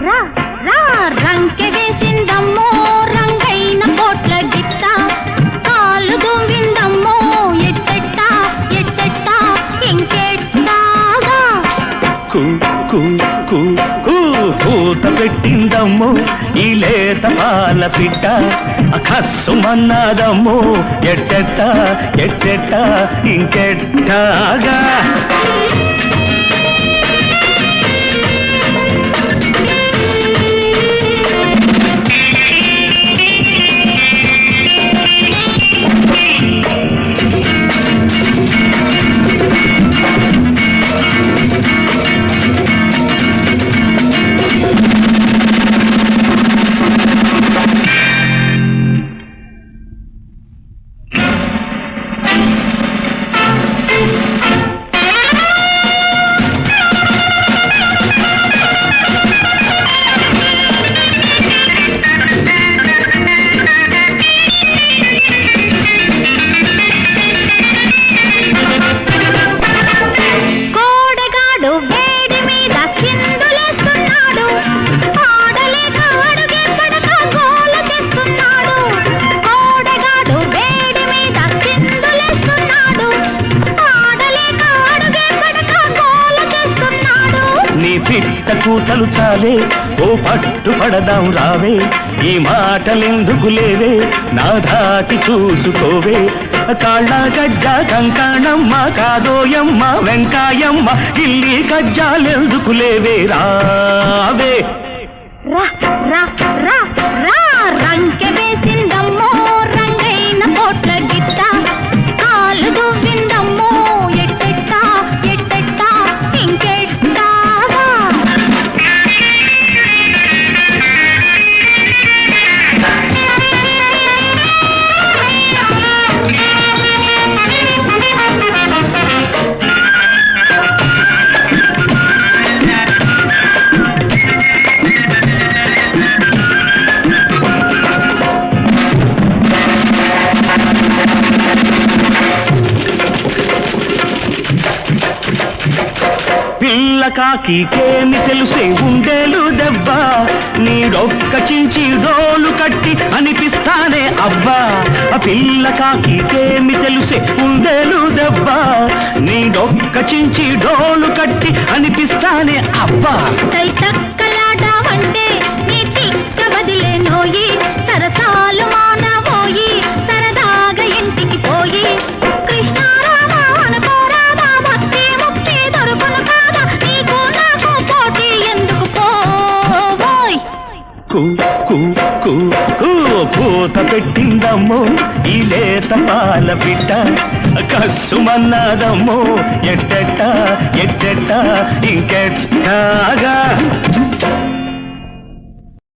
రా రా రంకె వేసిందమ్మో రంగైన కోట్ల గిట్ట కాలు దువ్విందమ్మో ఎట్టెట్ట ఎట్టెట్ట ఇంకెట్టాగా కూ కూ కూ కూ పూత పెట్టిందమ్మో ఈ లేత పాల పిట్ట కస్సుమన్నదమ్మో ఎట్టెట్ట ఎట్టెట్ట ఇంకెట్టాగా కూతలు చాలే ఓ పట్టు పడదాం రావే ఈ మాటలెందుకు లేవే నా దాటి చూసుకోవే కాళ్ళ గజ్జ కంకణమ్మ కాదోయమ్మ వెంకాయమ్మ ఇల్లి గజ్జాలెందుకు లేవే రావే రా రా రా రా రంకె వేసిందమ్మో రంగైన కోట్ల గిట్ట కాలు దువ్విందమ్మో ఎట్టెట్ట ఎట్టెట్ట ఇంకెట్టాగా పిల్లకాకికేమి తెలుసే ఉండేలు దెబ్బ నీడొక్క చించి డోలు కట్టి అనిపిస్తానే అబ్బా పిల్లకాకికేమి తెలుసే ఉండేలు దెబ్బ నీడొక్క చించి డోలు కట్టి అనిపిస్తానే అబ్బా తక్కలాడావంటే నీ తిక్క వదిలేనోయి సరసాలు మానవోయి సరదాగా ఇంటికి పోయి కృష్ణారామ అనుకోరామా భక్తి ముక్తి దొరుకును కాదా నీకు నాకు పోటీ ఎందుకు పోవోయ్ కూ కూ కూ కూ పూత పెట్టిందమ్మో ఈ లేత పాల పిట్ట కస్సుమన్నదమ్మో ఎట్టెట్ట ఎట్టెట్ట ఇంకెట్టాగా